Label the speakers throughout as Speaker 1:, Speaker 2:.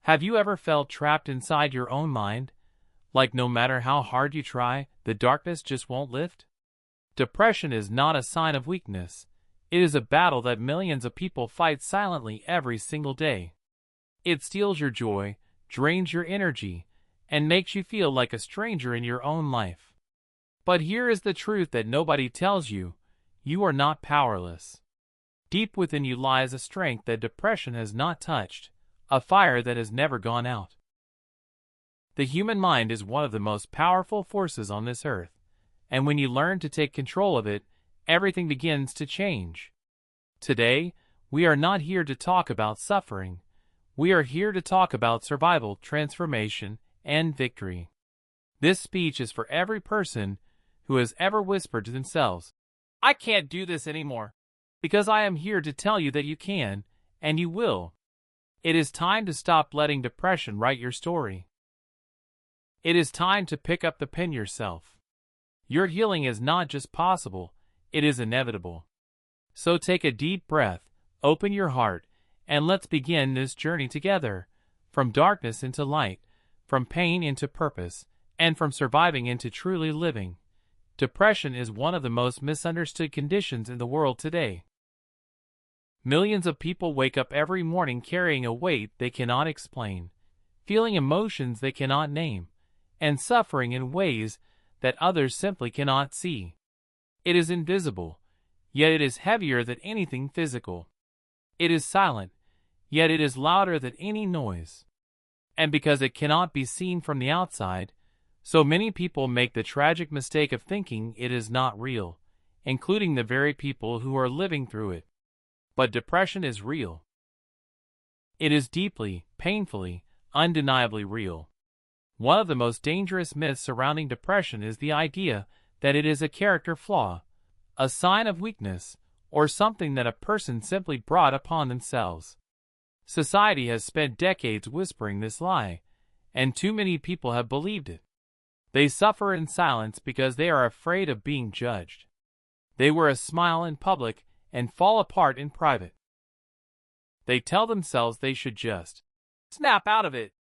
Speaker 1: Have you ever felt trapped inside your own mind? Like no matter how hard you try, the darkness just won't lift? Depression is not a sign of weakness. It is a battle that millions of people fight silently every single day. It steals your joy, drains your energy, and makes you feel like a stranger in your own life. But here is the truth that nobody tells you: you are not powerless. Deep within you lies a strength that depression has not touched, a fire that has never gone out. The human mind is one of the most powerful forces on this earth, and when you learn to take control of it, everything begins to change. Today, we are not here to talk about suffering. We are here to talk about survival, transformation, and victory. This speech is for every person who has ever whispered to themselves, "I can't do this anymore," because I am here to tell you that you can, and you will. It is time to stop letting depression write your story. It is time to pick up the pen yourself. Your healing is not just possible, it is inevitable. So take a deep breath, open your heart, and let's begin this journey together, from darkness into light, from pain into purpose, and from surviving into truly living. Depression is one of the most misunderstood conditions in the world today. Millions of people wake up every morning carrying a weight they cannot explain, feeling emotions they cannot name, and suffering in ways that others simply cannot see. It is invisible, yet it is heavier than anything physical. It is silent, yet it is louder than any noise. And because it cannot be seen from the outside, so many people make the tragic mistake of thinking it is not real, including the very people who are living through it. But depression is real. It is deeply, painfully, undeniably real. One of the most dangerous myths surrounding depression is the idea that it is a character flaw, a sign of weakness, or something that a person simply brought upon themselves. Society has spent decades whispering this lie, and too many people have believed it. They suffer in silence because they are afraid of being judged. They wear a smile in public and fall apart in private. They tell themselves they should just snap out of it,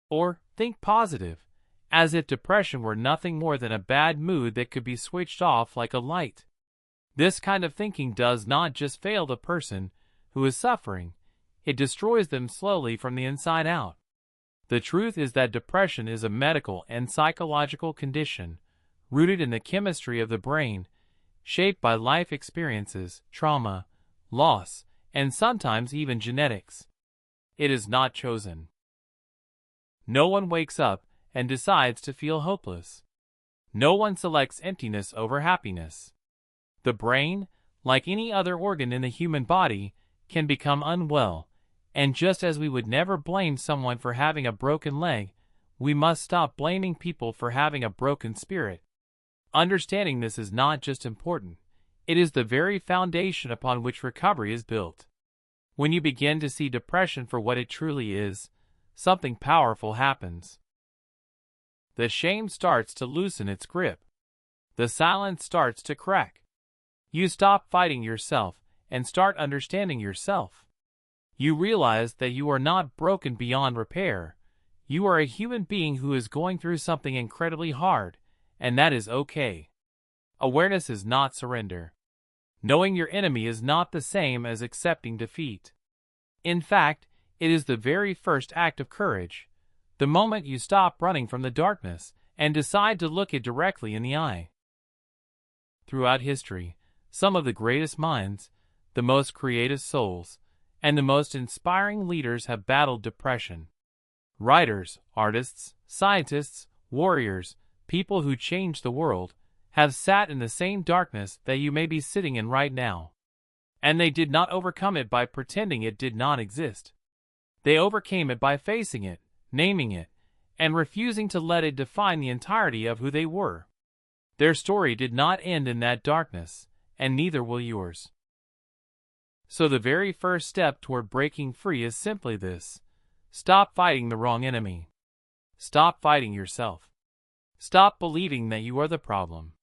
Speaker 1: or think positive, as if depression were nothing more than a bad mood that could be switched off like a light. This kind of thinking does not just fail the person who is suffering, it destroys them slowly from the inside out. The truth is that depression is a medical and psychological condition, rooted in the chemistry of the brain, shaped by life experiences, trauma, loss, and sometimes even genetics. It is not chosen. No one wakes up and decides to feel hopeless. No one selects emptiness over happiness. The brain, like any other organ in the human body, can become unwell, and just as we would never blame someone for having a broken leg, we must stop blaming people for having a broken spirit. Understanding this is not just important, it is the very foundation upon which recovery is built. When you begin to see depression for what it truly is, something powerful happens. The shame starts to loosen its grip. The silence starts to crack. You stop fighting yourself and start understanding yourself. You realize that you are not broken beyond repair. You are a human being who is going through something incredibly hard, and that is okay. Awareness is not surrender. Knowing your enemy is not the same as accepting defeat. In fact, it is the very first act of courage, the moment you stop running from the darkness and decide to look it directly in the eye. Throughout history, some of the greatest minds, the most creative souls, and the most inspiring leaders have battled depression. Writers, artists, scientists, warriors, people who changed the world, have sat in the same darkness that you may be sitting in right now. And they did not overcome it by pretending it did not exist. They overcame it by facing it, naming it, and refusing to let it define the entirety of who they were. Their story did not end in that darkness, and neither will yours. So the very first step toward breaking free is simply this: stop fighting the wrong enemy. Stop fighting yourself. Stop believing that you are the problem.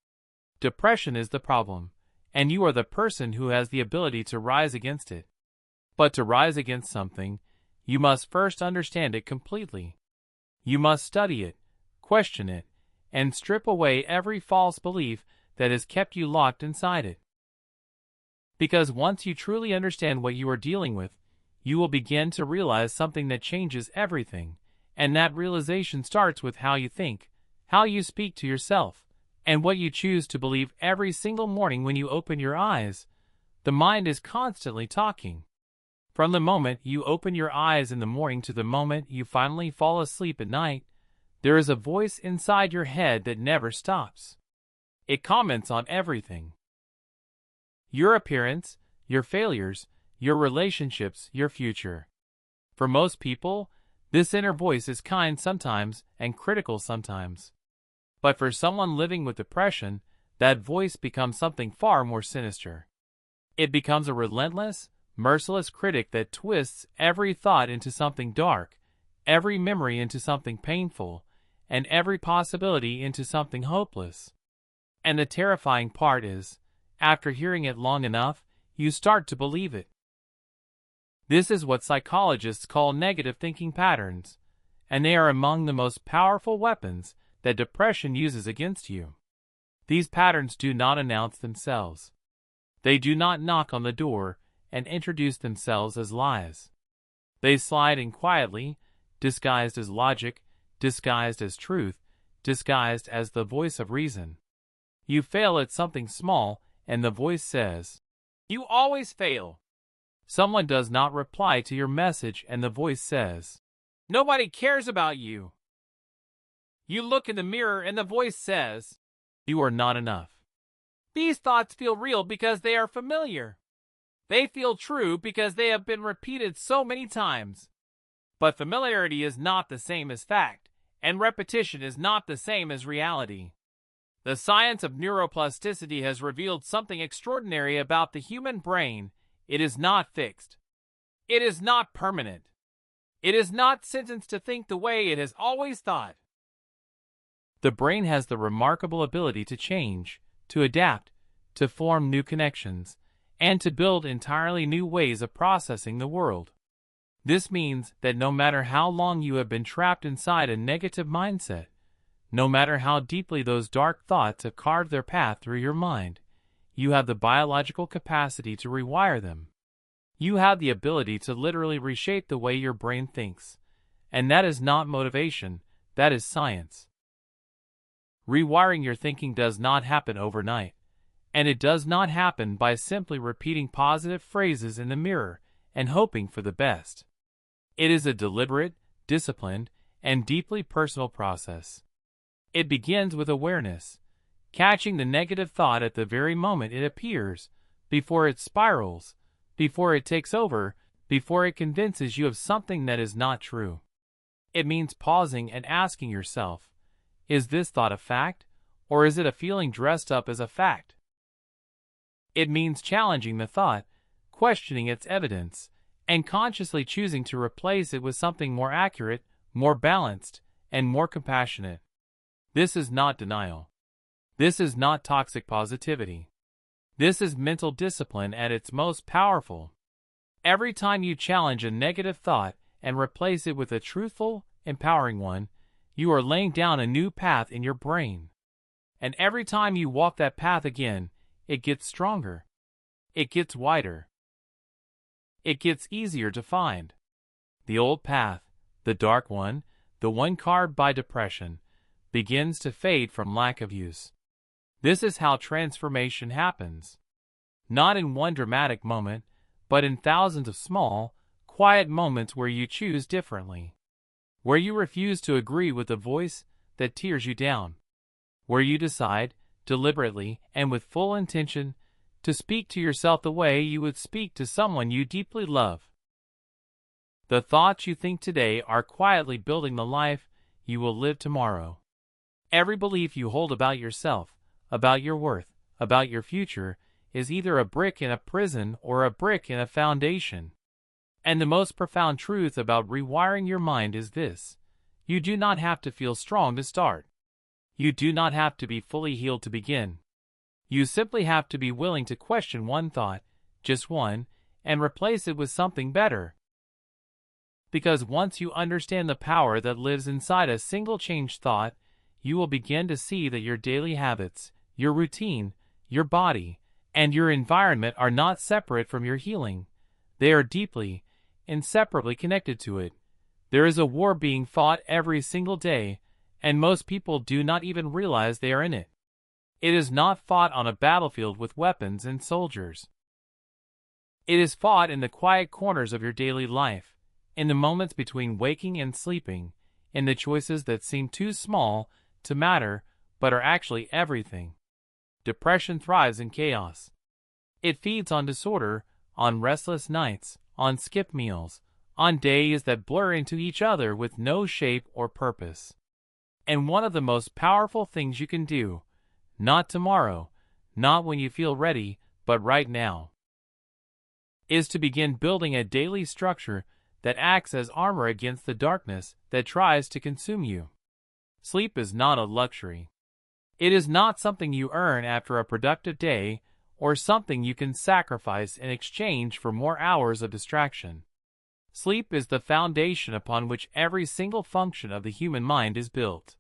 Speaker 1: Depression is the problem, and you are the person who has the ability to rise against it. But to rise against something, you must first understand it completely. You must study it, question it, and strip away every false belief that has kept you locked inside it. Because once you truly understand what you are dealing with, you will begin to realize something that changes everything, and that realization starts with how you think, how you speak to yourself, and what you choose to believe every single morning when you open your eyes. The mind is constantly talking. From the moment you open your eyes in the morning to the moment you finally fall asleep at night, there is a voice inside your head that never stops. It comments on everything. Your appearance, your failures, your relationships, your future. For most people, this inner voice is kind sometimes and critical sometimes. But for someone living with depression, that voice becomes something far more sinister. It becomes a relentless, merciless critic that twists every thought into something dark, every memory into something painful, and every possibility into something hopeless. And the terrifying part is, after hearing it long enough, you start to believe it. This is what psychologists call negative thinking patterns, and they are among the most powerful weapons that depression uses against you. These patterns do not announce themselves. They do not knock on the door and introduce themselves as lies. They slide in quietly, disguised as logic, disguised as truth, disguised as the voice of reason. You fail at something small, and the voice says, "You always fail." Someone does not reply to your message, and the voice says, "Nobody cares about you." You look in the mirror, and the voice says, "You are not enough." These thoughts feel real because they are familiar. They feel true because they have been repeated so many times. But familiarity is not the same as fact, and repetition is not the same as reality. The science of neuroplasticity has revealed something extraordinary about the human brain. It is not fixed. It is not permanent. It is not sentenced to think the way it has always thought. The brain has the remarkable ability to change, to adapt, to form new connections, and to build entirely new ways of processing the world. This means that no matter how long you have been trapped inside a negative mindset, no matter how deeply those dark thoughts have carved their path through your mind, you have the biological capacity to rewire them. You have the ability to literally reshape the way your brain thinks. And that is not motivation, that is science. Rewiring your thinking does not happen overnight. And it does not happen by simply repeating positive phrases in the mirror and hoping for the best. It is a deliberate, disciplined, and deeply personal process. It begins with awareness, catching the negative thought at the very moment it appears, before it spirals, before it takes over, before it convinces you of something that is not true. It means pausing and asking yourself, is this thought a fact, or is it a feeling dressed up as a fact? It means challenging the thought, questioning its evidence, and consciously choosing to replace it with something more accurate, more balanced, and more compassionate. This is not denial. This is not toxic positivity. This is mental discipline at its most powerful. Every time you challenge a negative thought and replace it with a truthful, empowering one, you are laying down a new path in your brain. And every time you walk that path again, it gets stronger. It gets wider. It gets easier to find. The old path, the dark one, the one carved by depression, begins to fade from lack of use. This is how transformation happens. Not in one dramatic moment, but in thousands of small, quiet moments where you choose differently. Where you refuse to agree with the voice that tears you down. Where you decide, deliberately and with full intention, to speak to yourself the way you would speak to someone you deeply love. The thoughts you think today are quietly building the life you will live tomorrow. Every belief you hold about yourself, about your worth, about your future, is either a brick in a prison or a brick in a foundation. And the most profound truth about rewiring your mind is this: you do not have to feel strong to start. You do not have to be fully healed to begin. You simply have to be willing to question one thought, just one, and replace it with something better. Because once you understand the power that lives inside a single changed thought, you will begin to see that your daily habits, your routine, your body, and your environment are not separate from your healing. They are deeply, inseparably connected to it. There is a war being fought every single day, and most people do not even realize they are in it. It is not fought on a battlefield with weapons and soldiers. It is fought in the quiet corners of your daily life, in the moments between waking and sleeping, in the choices that seem too small to matter but are actually everything. Depression thrives in chaos. It feeds on disorder, on restless nights, on skipped meals, on days that blur into each other with no shape or purpose. And one of the most powerful things you can do, not tomorrow, not when you feel ready, but right now, is to begin building a daily structure that acts as armor against the darkness that tries to consume you. Sleep is not a luxury. It is not something you earn after a productive day or something you can sacrifice in exchange for more hours of distraction. Sleep is the foundation upon which every single function of the human mind is built.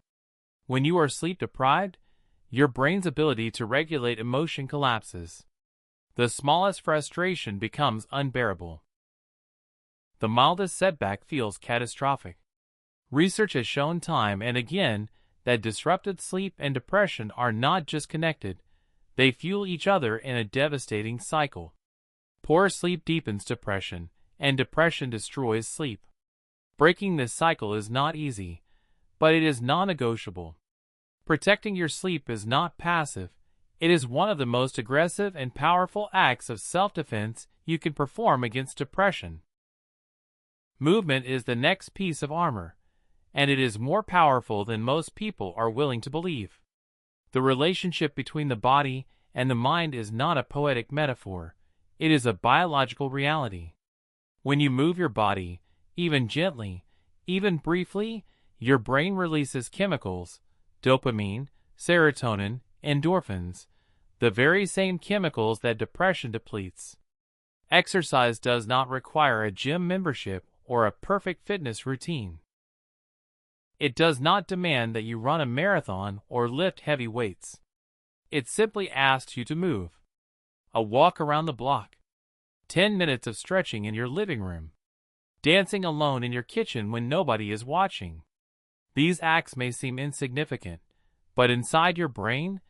Speaker 1: When you are sleep deprived, your brain's ability to regulate emotion collapses. The smallest frustration becomes unbearable. The mildest setback feels catastrophic. Research has shown time and again that disrupted sleep and depression are not just connected, they fuel each other in a devastating cycle. Poor sleep deepens depression, and depression destroys sleep. Breaking this cycle is not easy, but it is non-negotiable. Protecting your sleep is not passive. It is one of the most aggressive and powerful acts of self-defense you can perform against depression. Movement is the next piece of armor, and it is more powerful than most people are willing to believe. The relationship between the body and the mind is not a poetic metaphor. It is a biological reality. When you move your body, even gently, even briefly, your brain releases chemicals, dopamine, serotonin, endorphins, the very same chemicals that depression depletes. Exercise does not require a gym membership or a perfect fitness routine. It does not demand that you run a marathon or lift heavy weights. It simply asks you to move. A walk around the block. 10 minutes of stretching in your living room. Dancing alone in your kitchen when nobody is watching. These acts may seem insignificant, but inside your brain,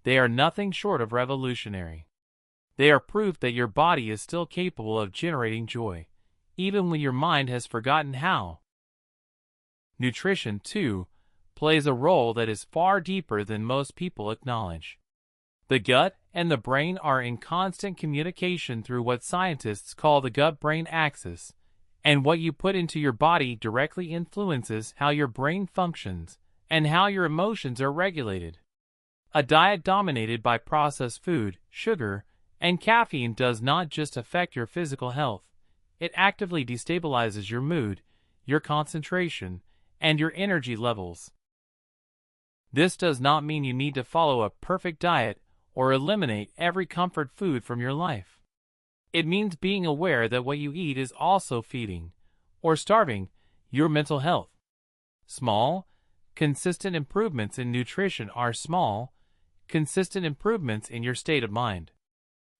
Speaker 1: they are nothing short of revolutionary. They are proof that your body is still capable of generating joy, even when your mind has forgotten how. Nutrition, too, plays a role that is far deeper than most people acknowledge. The gut and the brain are in constant communication through what scientists call the gut-brain axis, and what you put into your body directly influences how your brain functions and how your emotions are regulated. A diet dominated by processed food, sugar, and caffeine does not just affect your physical health, it actively destabilizes your mood, your concentration, and your energy levels. This does not mean you need to follow a perfect diet or eliminate every comfort food from your life. It means being aware that what you eat is also feeding, or starving, your mental health. Small, consistent improvements in nutrition are small, consistent improvements in your state of mind.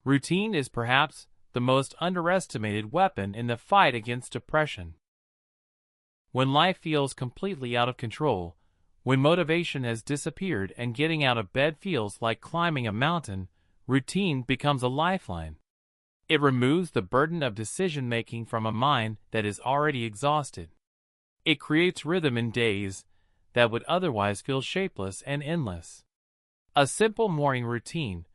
Speaker 1: Routine is perhaps the most underestimated weapon in the fight against depression. When life feels completely out of control, when motivation has disappeared and getting out of bed feels like climbing a mountain, routine becomes a lifeline. It removes the burden of decision-making from a mind that is already exhausted. It creates rhythm in days that would otherwise feel shapeless and endless. A simple morning routine,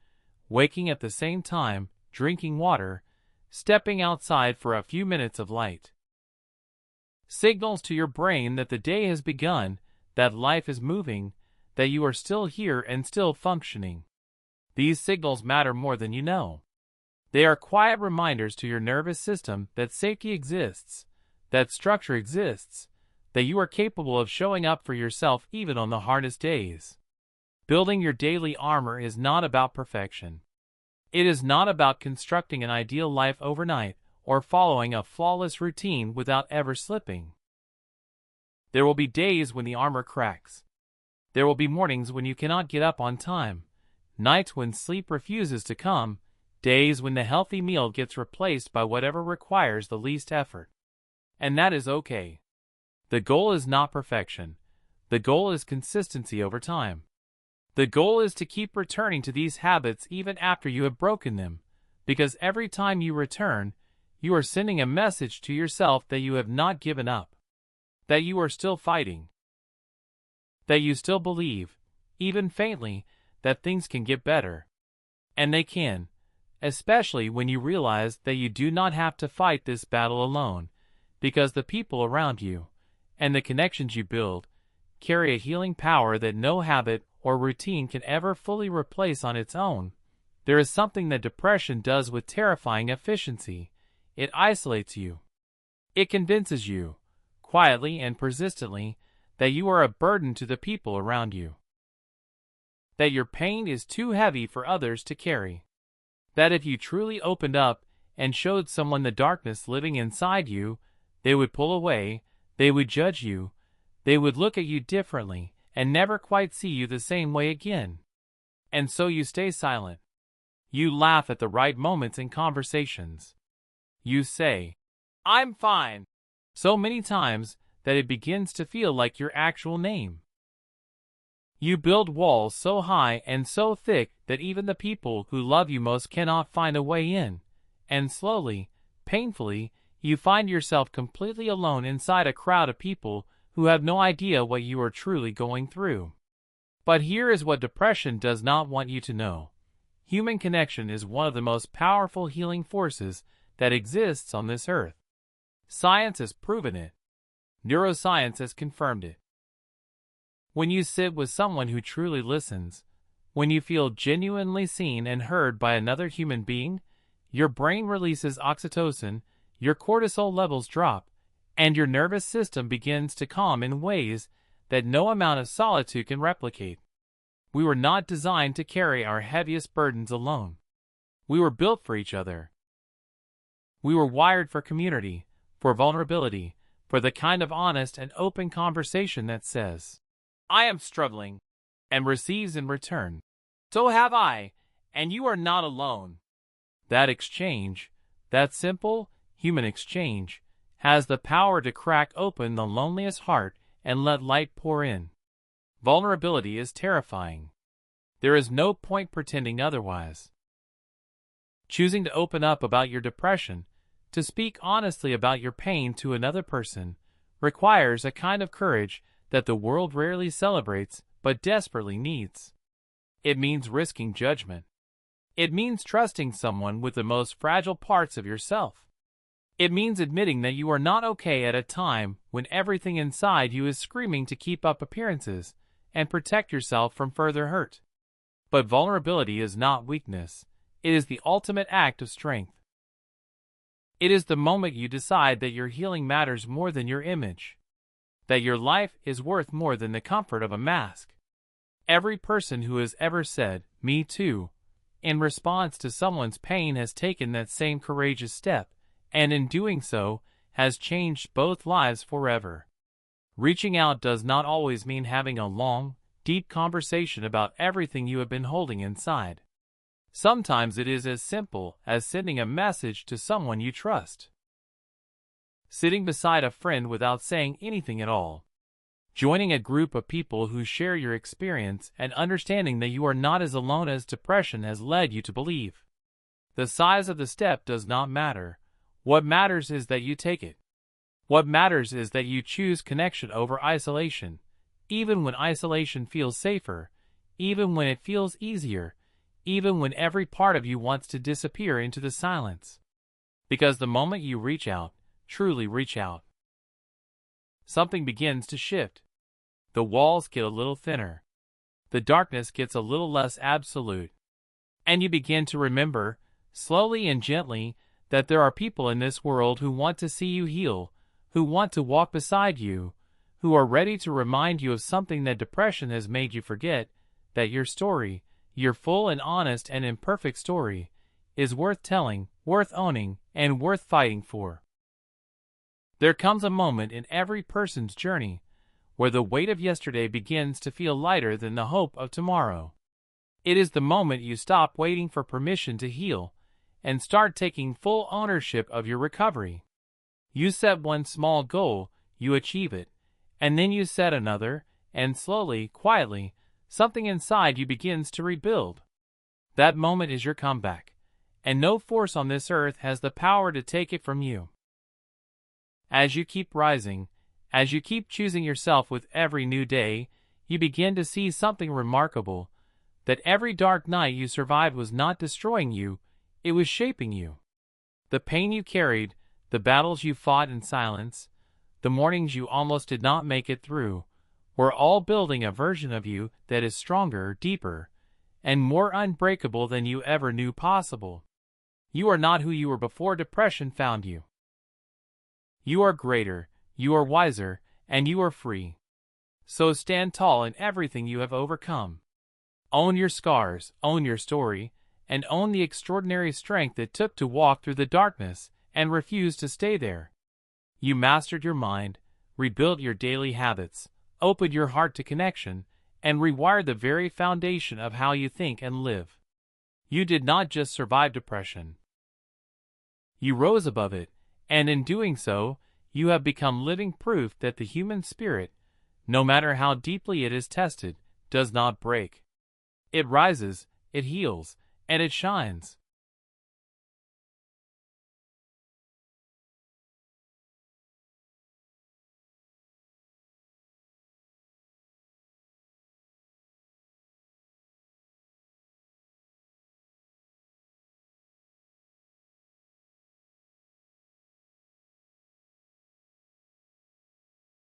Speaker 1: waking at the same time, drinking water, stepping outside for a few minutes of light, signals to your brain that the day has begun, that life is moving, that you are still here and still functioning. These signals matter more than you know. They are quiet reminders to your nervous system that safety exists, that structure exists, that you are capable of showing up for yourself even on the hardest days. Building your daily armor is not about perfection. It is not about constructing an ideal life overnight or following a flawless routine without ever slipping. There will be days when the armor cracks. There will be mornings when you cannot get up on time, nights when sleep refuses to come, days when the healthy meal gets replaced by whatever requires the least effort. And that is okay. The goal is not perfection. The goal is consistency over time. The goal is to keep returning to these habits even after you have broken them, because every time you return, you are sending a message to yourself that you have not given up, that you are still fighting, that you still believe, even faintly, that things can get better. And they can, especially when you realize that you do not have to fight this battle alone, because the people around you, and the connections you build, carry a healing power that no habit or routine can ever fully replace on its own. There is something that depression does with terrifying efficiency. It isolates you. It convinces you, quietly and persistently, that you are a burden to the people around you, that your pain is too heavy for others to carry, that if you truly opened up and showed someone the darkness living inside you, they would pull away, they would judge you, they would look at you differently and never quite see you the same way again. And so you stay silent. You laugh at the right moments in conversations. You say, "I'm fine," so many times that it begins to feel like your actual name. You build walls so high and so thick that even the people who love you most cannot find a way in, and slowly, painfully, you find yourself completely alone inside a crowd of people who have no idea what you are truly going through. But here is what depression does not want you to know. Human connection is one of the most powerful healing forces that exists on this earth. Science has proven it. Neuroscience has confirmed it. When you sit with someone who truly listens, when you feel genuinely seen and heard by another human being, your brain releases oxytocin, your cortisol levels drop, and your nervous system begins to calm in ways that no amount of solitude can replicate. We were not designed to carry our heaviest burdens alone. We were built for each other. We were wired for community, for vulnerability, for the kind of honest and open conversation that says, "I am struggling," and receives in return, "So have I, and you are not alone." That exchange, that simple, human exchange, has the power to crack open the loneliest heart and let light pour in. Vulnerability is terrifying. There is no point pretending otherwise. Choosing to open up about your depression, to speak honestly about your pain to another person, requires a kind of courage that the world rarely celebrates but desperately needs. It means risking judgment. It means trusting someone with the most fragile parts of yourself. It means admitting that you are not okay at a time when everything inside you is screaming to keep up appearances and protect yourself from further hurt. But vulnerability is not weakness. It is the ultimate act of strength. It is the moment you decide that your healing matters more than your image, that your life is worth more than the comfort of a mask. Every person who has ever said, "Me too," in response to someone's pain has taken that same courageous step, and in doing so, has changed both lives forever. Reaching out does not always mean having a long, deep conversation about everything you have been holding inside. Sometimes it is as simple as sending a message to someone you trust. Sitting beside a friend without saying anything at all. Joining a group of people who share your experience and understanding that you are not as alone as depression has led you to believe. The size of the step does not matter. What matters is that you take it. What matters is that you choose connection over isolation, even when isolation feels safer, even when it feels easier, even when every part of you wants to disappear into the silence. Because the moment you reach out, truly reach out, something begins to shift. The walls get a little thinner. The darkness gets a little less absolute. And you begin to remember, slowly and gently, that there are people in this world who want to see you heal, who want to walk beside you, who are ready to remind you of something that depression has made you forget, that your story, your full and honest and imperfect story, is worth telling, worth owning, and worth fighting for. There comes a moment in every person's journey where the weight of yesterday begins to feel lighter than the hope of tomorrow. It is the moment you stop waiting for permission to heal and start taking full ownership of your recovery. You set one small goal, you achieve it, and then you set another, and slowly, quietly, something inside you begins to rebuild. That moment is your comeback, and no force on this earth has the power to take it from you. As you keep rising, as you keep choosing yourself with every new day, you begin to see something remarkable, that every dark night you survived was not destroying you, it was shaping you. The pain you carried, the battles you fought in silence, the mornings you almost did not make it through, were all building a version of you that is stronger, deeper, and more unbreakable than you ever knew possible. You are not who you were before depression found you. You are greater, you are wiser, and you are free. So stand tall in everything you have overcome. Own your scars, own your story, and own the extraordinary strength it took to walk through the darkness and refuse to stay there. You mastered your mind, rebuilt your daily habits, opened your heart to connection, and rewired the very foundation of how you think and live. You did not just survive depression. You rose above it, and in doing so, you have become living proof that the human spirit, no matter how deeply it is tested, does not break. It rises, it heals, and it shines.